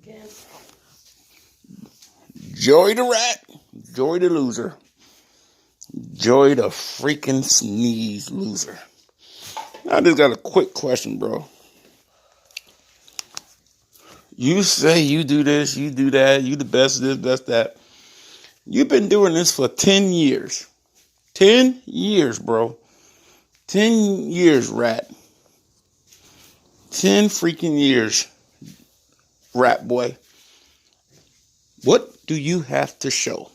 Again. Joy the rat. Joy the loser. Joy the freaking sneeze loser. I just got a quick question, bro. You say you do this, you do that, you the best this, best that. You've been doing this for 10 years. 10 years, bro. 10 years, rat. 10 freaking years, rat boy. What do you have to show?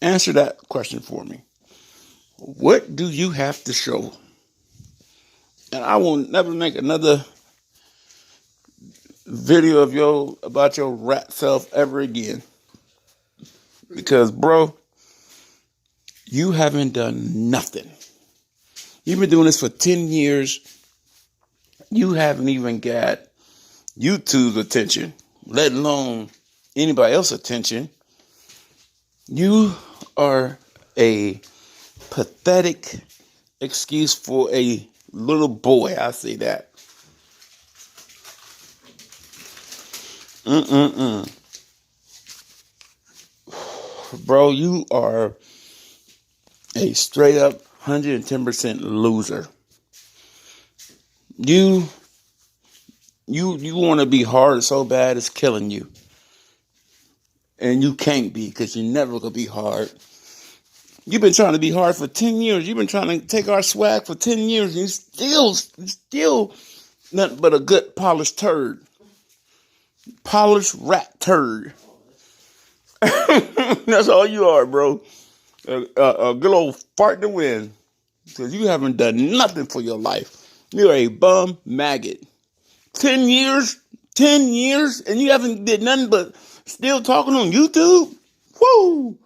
Answer that question for me. What do you have to show? And I will never make another video of about your rat self ever again. Because, bro, you haven't done nothing. You've been doing this for 10 years. You haven't even got YouTube's attention, let alone anybody else's attention. You are a pathetic excuse for a little boy. I say that. Bro, you are a straight up 110% loser. You want to be hard so bad it's killing you. And you can't be, because you're never going to be hard. You've been trying to be hard for 10 years. You've been trying to take our swag for 10 years. And you're still nothing but a good polished turd. Polished rat turd. That's all you are, bro. A good old fart in the wind. Because you haven't done nothing for your life. You're a bum maggot. 10 years? 10 years? And you haven't did nothing but still talking on YouTube? Woo!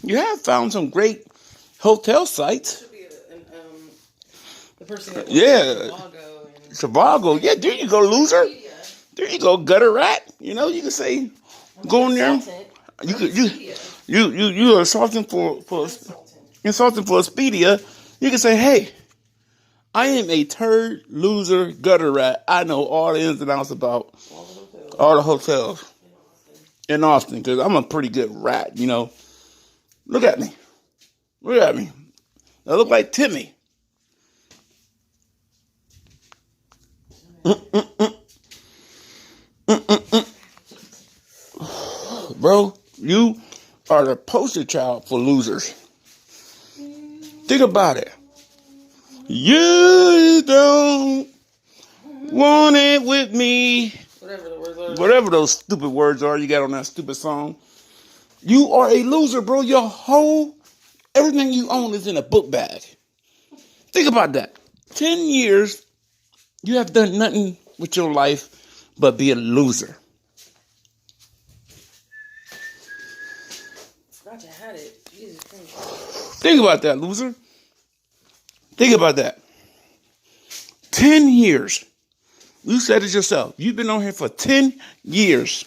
You have found some great hotel sites. The person that Zhivago. Yeah, there you go, loser. There you go, gutter rat. You know, you can say, go in there. You are insulting for Expedia. You can say, hey, I am a turd, loser, gutter rat. I know all the ins and outs about all the hotels in Austin, because I'm a pretty good rat, you know. Look at me. Look at me. I look like Timmy. Bro, you are the poster child for losers. Think about it. You don't want it with me. Whatever the words are. Whatever those stupid words are you got on that stupid song. You are a loser, bro. Everything you own is in a book bag. Think about that. 10 years, you have done nothing with your life but be a loser. Forgot you had it. Jesus Christ. Think about that, loser. Think about that. 10 years. You said it yourself. You've been on here for 10 years.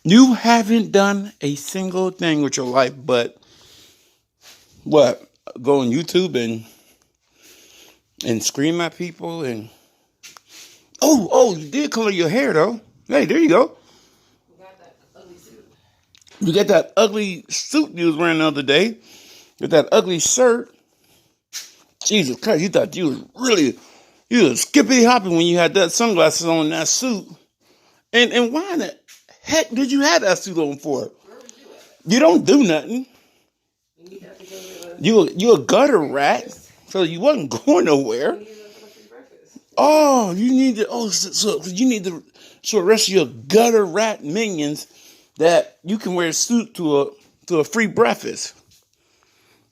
You haven't done a single thing with your life but what? Go on YouTube and scream at people and you did color your hair though. Hey, there you go. You got that ugly suit. You got that ugly suit you was wearing the other day with that ugly shirt. Jesus Christ, you thought you was skippity hopping when you had that sunglasses on in that suit. And why in the heck did you have that suit on for? You don't do nothing. You a gutter rat, so you wasn't going nowhere. Oh, you need to. So you need to show the rest of your gutter rat minions that you can wear a suit to a free breakfast.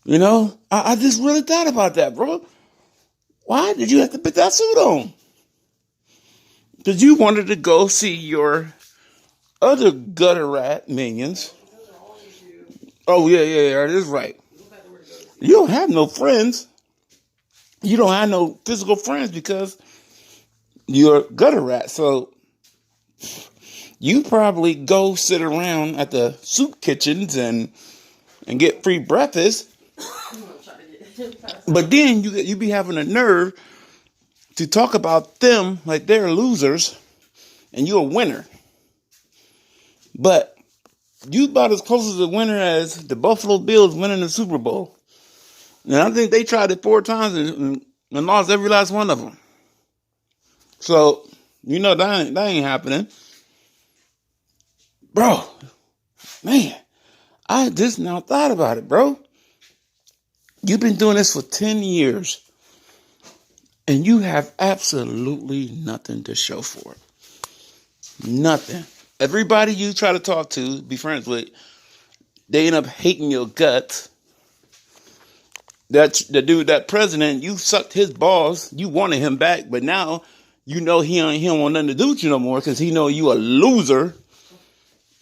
You know, I just really thought about that, bro. Why did you have to put that suit on? Because you wanted to go see your other gutter rat minions. Oh, yeah, that's right. You don't have no friends. You don't have no physical friends because you're a gutter rat. So You probably go sit around at the soup kitchens and get free breakfast. But then you be having a nerve to talk about them like they're losers and you're a winner. But you about as close as a winner as the Buffalo Bills winning the Super Bowl. And I think they tried it 4 times and lost every last one of them. So, that ain't happening. Bro, man, I just now thought about it, bro. You've been doing this for 10 years. And you have absolutely nothing to show for it. Nothing. Everybody you try to talk to, be friends with, they end up hating your guts. That president, you sucked his balls. You wanted him back, but now he don't want nothing to do with you no more because he know you a loser,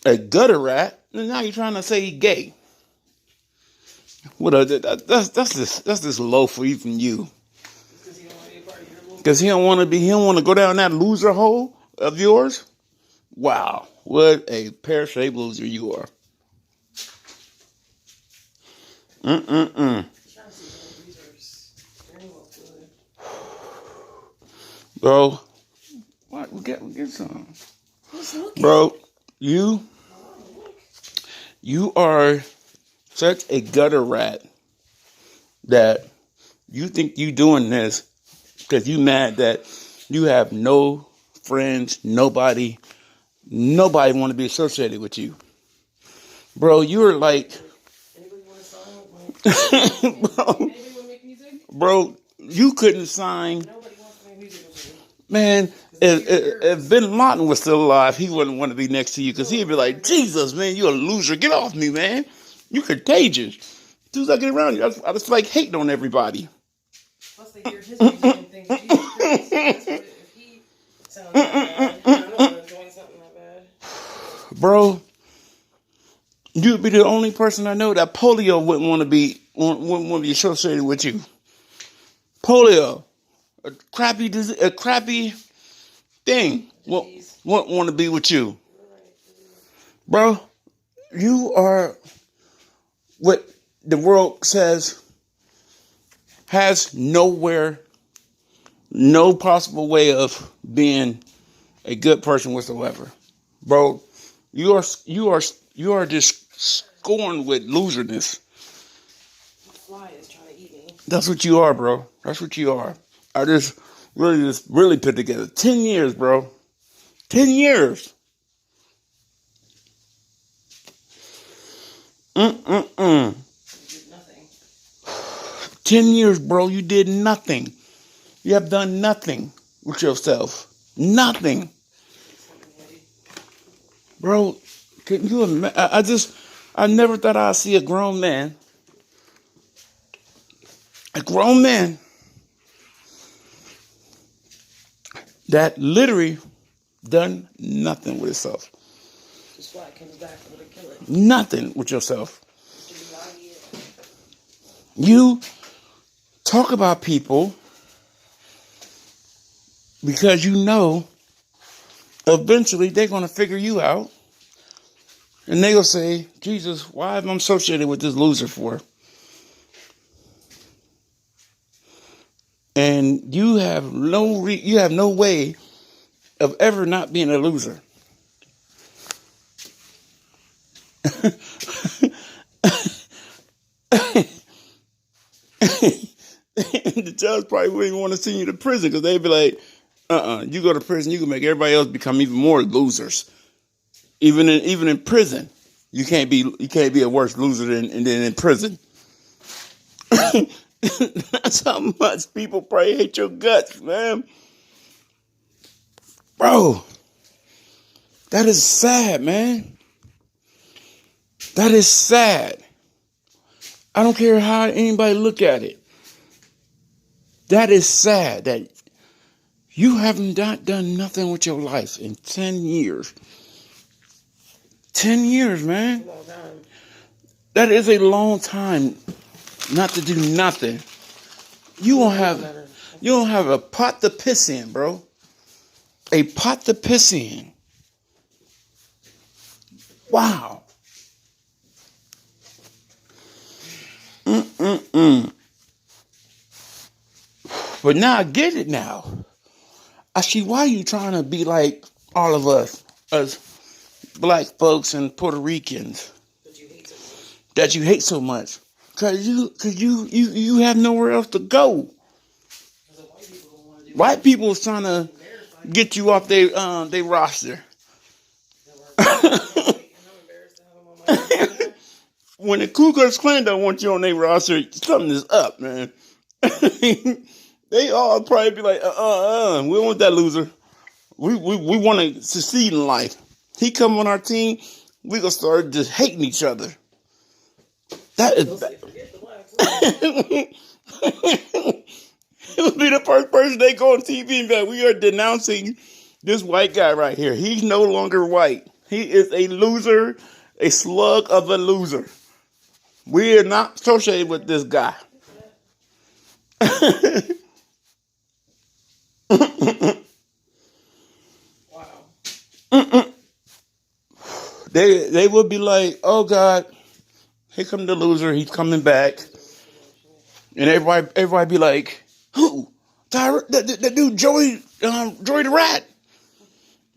a gutter rat, and now you're trying to say he gay. That's this low for even you. Because he don't want to go down that loser hole of yours. Wow, what a pear-shaped loser you are. Bro, what? We get some. Bro, you are such a gutter rat that you think you doing this because you mad that you have no friends, nobody want to be associated with you. Bro, you're like... Anybody want to sign? Anybody want to make music? Bro, you couldn't sign... Nobody wants to make music with you. Man, if Bin Laden was still alive, he wouldn't want to be next to you because he'd be like, Jesus, man, you're a loser. Get off me, man. You're contagious. Dudes I get around you, I just like hating on everybody. Plus they hear his music and think, Jesus Christ, that's what if he sounds that bad, I don't want to join something that bad. Bro, you'd be the only person I know that polio wouldn't want to be associated with you. Polio, a crappy thing, wouldn't want to be with you. Bro, you are what the world says has no possible way of being a good person whatsoever. Bro, you are just scorned with loserness. The fly is trying to eat me. That's what you are, bro. That's what you are. I just really put together 10 years, bro. 10 years. 10 years, bro. You did nothing. You have done nothing with yourself. Nothing. Bro, can you imagine? I never thought I'd see a grown man that literally done nothing with himself. That's why it comes back with a kill it. Nothing with yourself. You talk about people because you know eventually they're going to figure you out. And they're going to say, Jesus, why am I associated with this loser for? And you have no way of ever not being a loser. The judge probably wouldn't even want to send you to prison because they'd be like, you go to prison, you can make everybody else become even more losers. Even in prison, you can't be a worse loser than in prison. That's how much people probably hate your guts, man. Bro, that is sad, man. That is sad. I don't care how anybody look at it. That is sad that you have not done nothing with your life in 10 years. 10 years, man. Long time. That is a long time not to do nothing. You don't have a pot to piss in, bro. A pot to piss in. Wow. But now I get it now. I see why you trying to be like all of us black folks and Puerto Ricans that you hate so much. Cause you have nowhere else to go. White people is trying to get you off their roster. When the Ku Klux Klan don't want you on their roster, something is up, man. They all probably be like, we don't want that loser. We want to succeed in life. He come on our team, we gonna start just hating each other. That is bad. It would be the first person they go on TV and be like, we are denouncing this white guy right here. He's no longer white. He is a loser, a slug of a loser. We are not associated with this guy. Wow. They would be like, oh God, here come the loser. He's coming back. And everybody be like, who? That dude, Joey the Rat.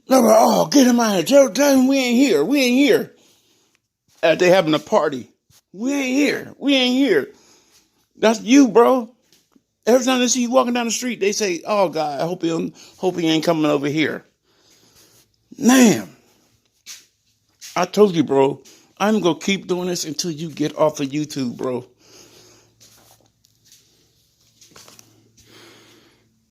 They're like, oh, get him out of here. Tell him we ain't here. We ain't here. As they having a party. We ain't here. We ain't here. That's you, bro. Every time they see you walking down the street, they say, oh, God, I hope he ain't coming over here. Damn. I told you, bro. I'm going to keep doing this until you get off of YouTube, bro.